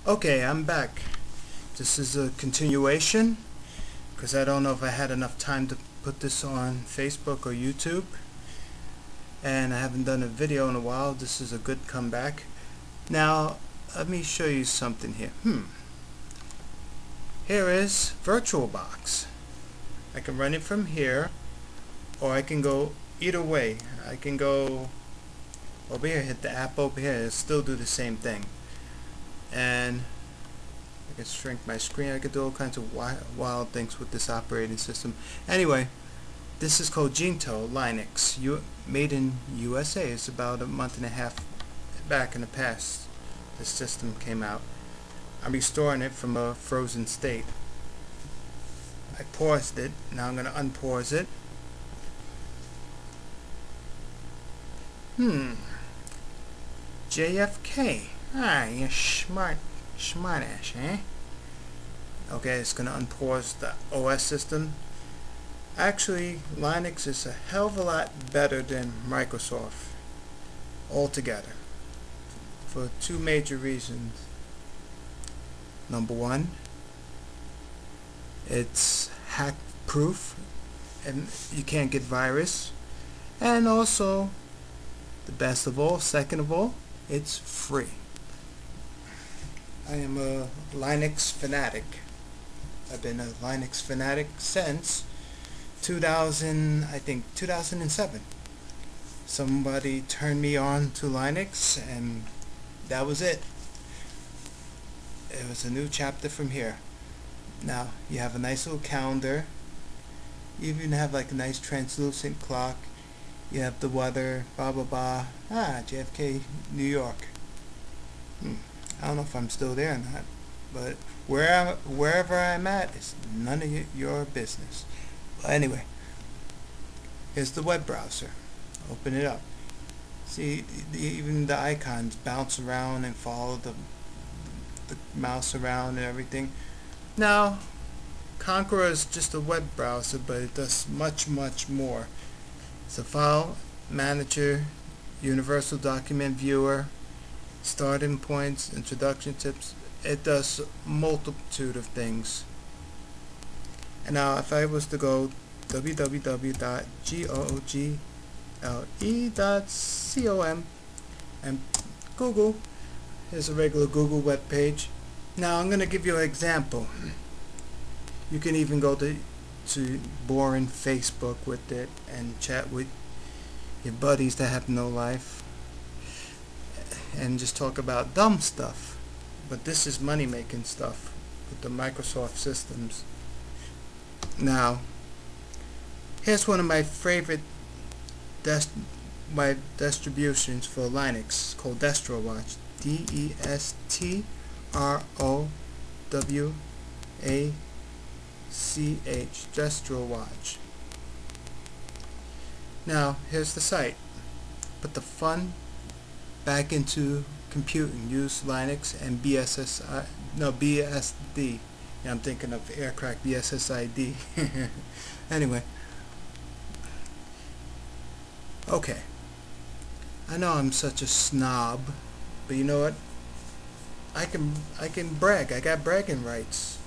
Okay, I'm back. This is a continuation because I don't know if I had enough time to put this on Facebook or YouTube, and I haven't done a video in a while. This is a good comeback. Now let me show you something here. Here is VirtualBox. I can run it from here, or I can go either way. I can go over here, hit the app over here, it'll still do the same thing. And I can shrink my screen. I can do all kinds of wild things with this operating system. Anyway, this is called Gentoo Linux, made in USA. It's about a month and a half back in the past this system came out. I'm restoring it from a frozen state. I paused it. Now I'm going to unpause it. JFK. You're smartass, eh? Okay, it's gonna unpause the OS system. Actually, Linux is a hell of a lot better than Microsoft altogether, for two major reasons. Number one, it's hack proof and you can't get virus, and also the best of all, second of all, it's free. I am a Linux fanatic. I've been a Linux fanatic since 2007. Somebody turned me on to Linux, and that was it. It was a new chapter from here. Now you have a nice little calendar. You even have like a nice translucent clock. You have the weather, blah blah blah. JFK, New York. I don't know if I'm still there or not, but wherever I'm at, it's none of your business. Well, anyway, here's the web browser. Open it up. See, even the icons bounce around and follow the mouse around and everything. Now, Conqueror is just a web browser, but it does much more. It's a file manager, universal document viewer, starting points, introduction tips. It does multitude of things. And now if I was to go www.google.com and Google, here's a regular Google web page. Now I'm going to give you an example. You can even go to boring Facebook with it and chat with your buddies that have no life and just talk about dumb stuff. But this is money making stuff with the Microsoft systems. Now here's one of my favorite distributions for Linux. It's called DestroWatch. DestroWach. DestroWatch. Now here's the site. Put the fun back into computing. Use Linux and BSD. Yeah, I'm thinking of aircraft BSSID. Anyway, okay. I know I'm such a snob, but you know what? I can brag. I got bragging rights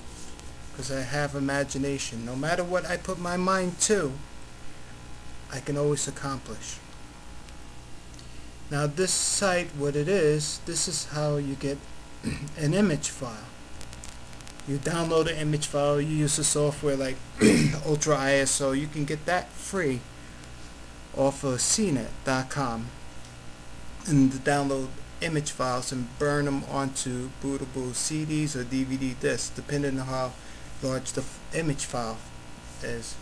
because I have imagination. No matter what I put my mind to, I can always accomplish. Now this site, what it is, this is how you get an image file. You download an image file, you use a software like Ultra ISO, you can get that free off of cnet.com, and to download image files and burn them onto bootable CDs or DVD discs, depending on how large the image file is.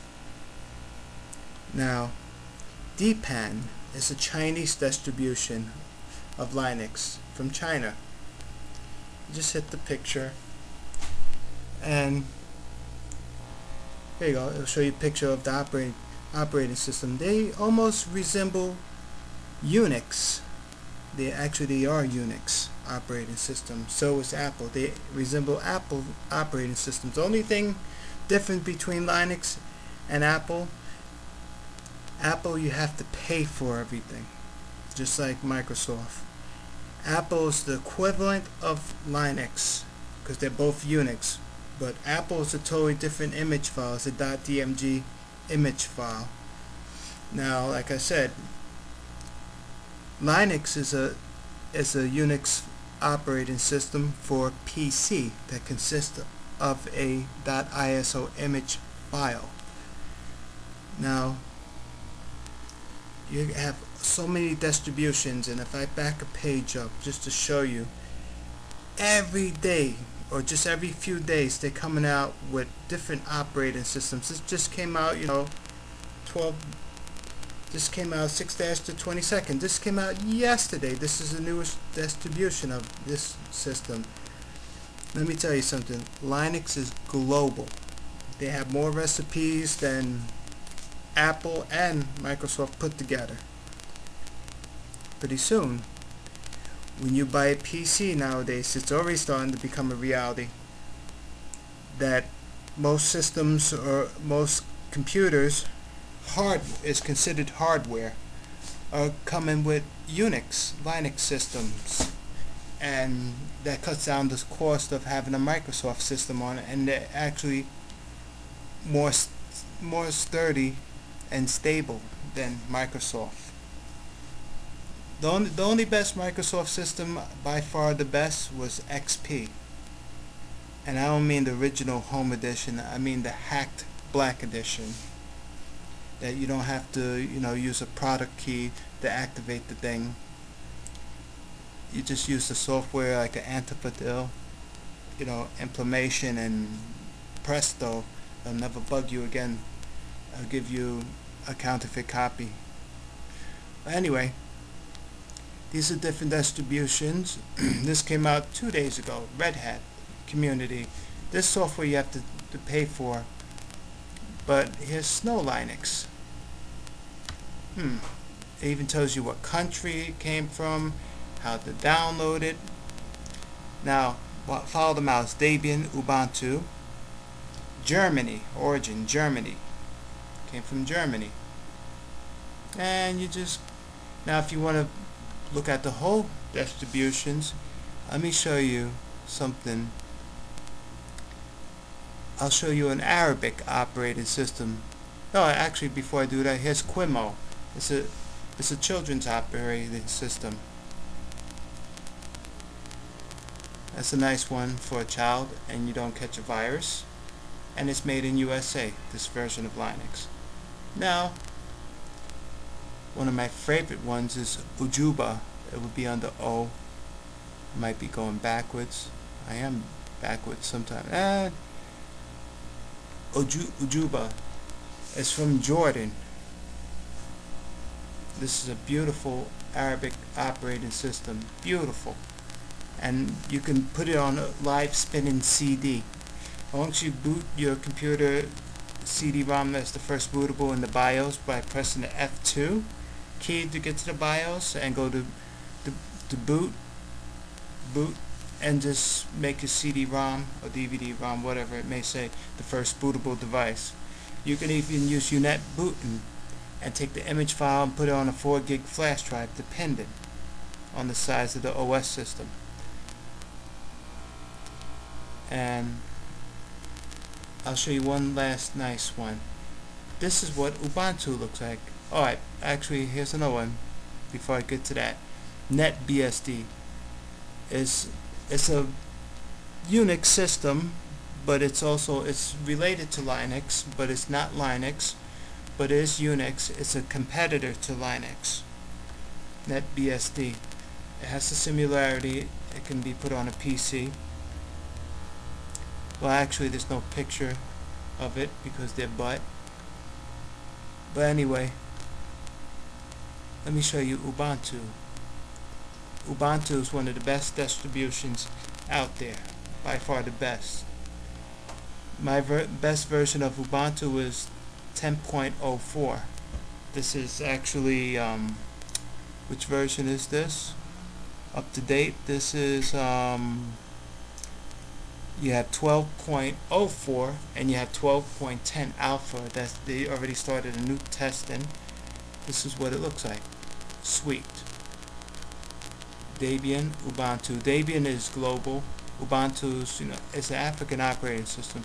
Now DPAN is a Chinese distribution of Linux from China. Just hit the picture and here you go. It'll show you a picture of the operating system. They almost resemble Unix. They are Unix operating systems. So is Apple. They resemble Apple operating systems. The only thing different between Linux and Apple, you have to pay for everything, just like Microsoft. Apple is the equivalent of Linux. because they're both Unix. But Apple is a totally different image file. It's a .dmg image file. Now, like I said, Linux is a Unix operating system for PC that consists of a .iso image file. Now, you have so many distributions, and if I back a page up just to show you, every day or just every few days they're coming out with different operating systems. This just came out, this came out 6-22. This came out yesterday. This is the newest distribution of this system. Let me tell you something. Linux is global. They have more recipes than Apple and Microsoft put together. Pretty soon, when you buy a PC nowadays, it's already starting to become a reality that most systems or most computers is considered hardware are coming with Linux systems, and that cuts down the cost of having a Microsoft system on it, and they're actually more sturdy and stable than Microsoft. The only best Microsoft system, by far the best, was XP. And I don't mean the original Home Edition, I mean the hacked Black Edition. That you don't have to, use a product key to activate the thing. You just use the software like an Antipatil, implementation, and presto, it'll never bug you again. I'll give you a counterfeit copy. But anyway, these are different distributions. This came out 2 days ago. Red Hat Community. This software you have to pay for. But here's Snow Linux. It even tells you what country it came from, how to download it. Now, follow the mouse. Debian, Ubuntu. Germany, origin, Germany. Came from Germany. And you just, now if you want to look at the whole distributions, let me show you something. I'll show you an Arabic operating system. No, actually, before I do that, here's Qimo. It's a children's operating system. That's a nice one for a child, and you don't catch a virus. And it's made in USA, this version of Linux. Now, one of my favorite ones is Ujuba. It would be under O. I might be going backwards. I am backwards sometimes. Ujuba is from Jordan. This is a beautiful Arabic operating system. Beautiful. And you can put it on a live spinning CD. Once you boot your computer CD-ROM, that's the first bootable in the BIOS, by pressing the F2 key to get to the BIOS and go to boot, and just make your CD-ROM or DVD-ROM, whatever it may say, the first bootable device. You can even use UNet booting and take the image file and put it on a 4 gig flash drive, dependent on the size of the OS system. And I'll show you one last nice one. This is what Ubuntu looks like. Alright, actually here's another one before I get to that. NetBSD. It's a Unix system, but it's related to Linux, but it's not Linux, but it is Unix. It's a competitor to Linux. NetBSD. It has a similarity. It can be put on a PC. Well, actually there's no picture of it because they're butt. But anyway, let me show you Ubuntu. Ubuntu is one of the best distributions out there, by far the best. My best version of Ubuntu is 10.04. This is actually, which version is this? Up to date. This is, you have 12.04 and you have 12.10 alpha. They already started a new testing. This is what it looks like. Sweet. Debian, Ubuntu. Debian is global. Ubuntu's, it's an African operating system.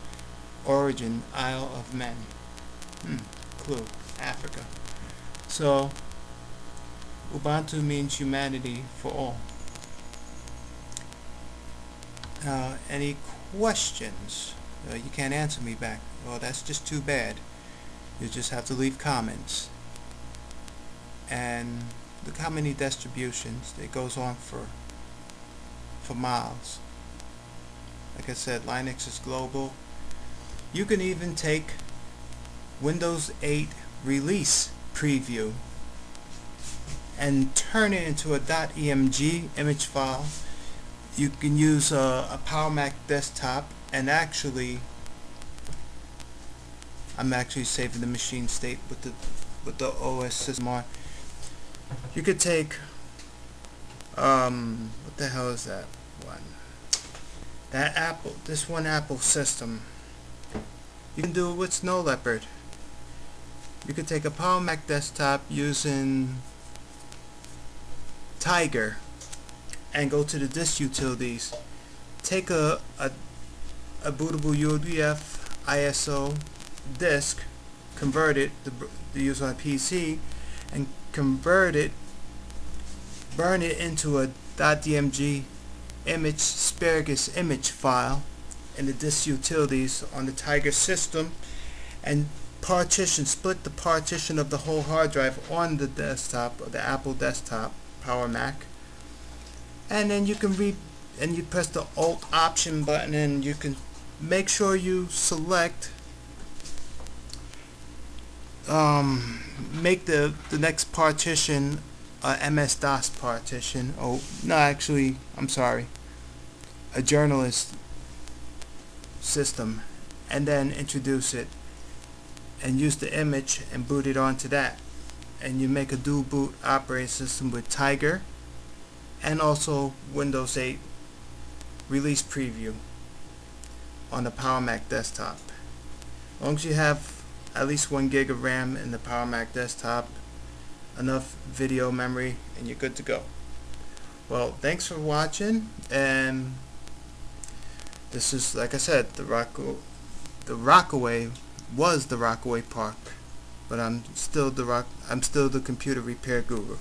Origin, Isle of Men. Clue, Africa. So, Ubuntu means humanity for all. Any questions? You can't answer me back. Well, that's just too bad. You just have to leave comments. And look how many distributions. It goes on for miles. Like I said, Linux is global. You can even take Windows 8 release preview and turn it into a .emg image file. You can use a Power Mac desktop, and actually I'm actually saving the machine state with the OS system on. You could take what the hell is that one? That Apple, this one Apple system. You can do it with Snow Leopard. You could take a Power Mac desktop using Tiger and go to the disk utilities. Take a bootable UEF ISO disk, convert it to use on a PC, and convert it, burn it into a .dmg image, asparagus image file in the disk utilities on the Tiger system, and split the partition of the whole hard drive on the desktop, or the Apple desktop, Power Mac, and then you can you press the Alt Option button, and you can make sure you select make the next partition MS-DOS partition. Oh no, actually I'm sorry, a journalist system, and then introduce it and use the image and boot it onto that, and you make a dual boot operating system with Tiger and also Windows 8 release preview on the Power Mac desktop. As long as you have at least 1 gig of RAM in the Power Mac desktop, enough video memory, and you're good to go. Well, thanks for watching, and this is, like I said, the Rockaway was the Rockaway Park, but I'm still the computer repair guru.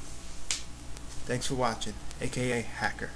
Thanks for watching, aka Hacker.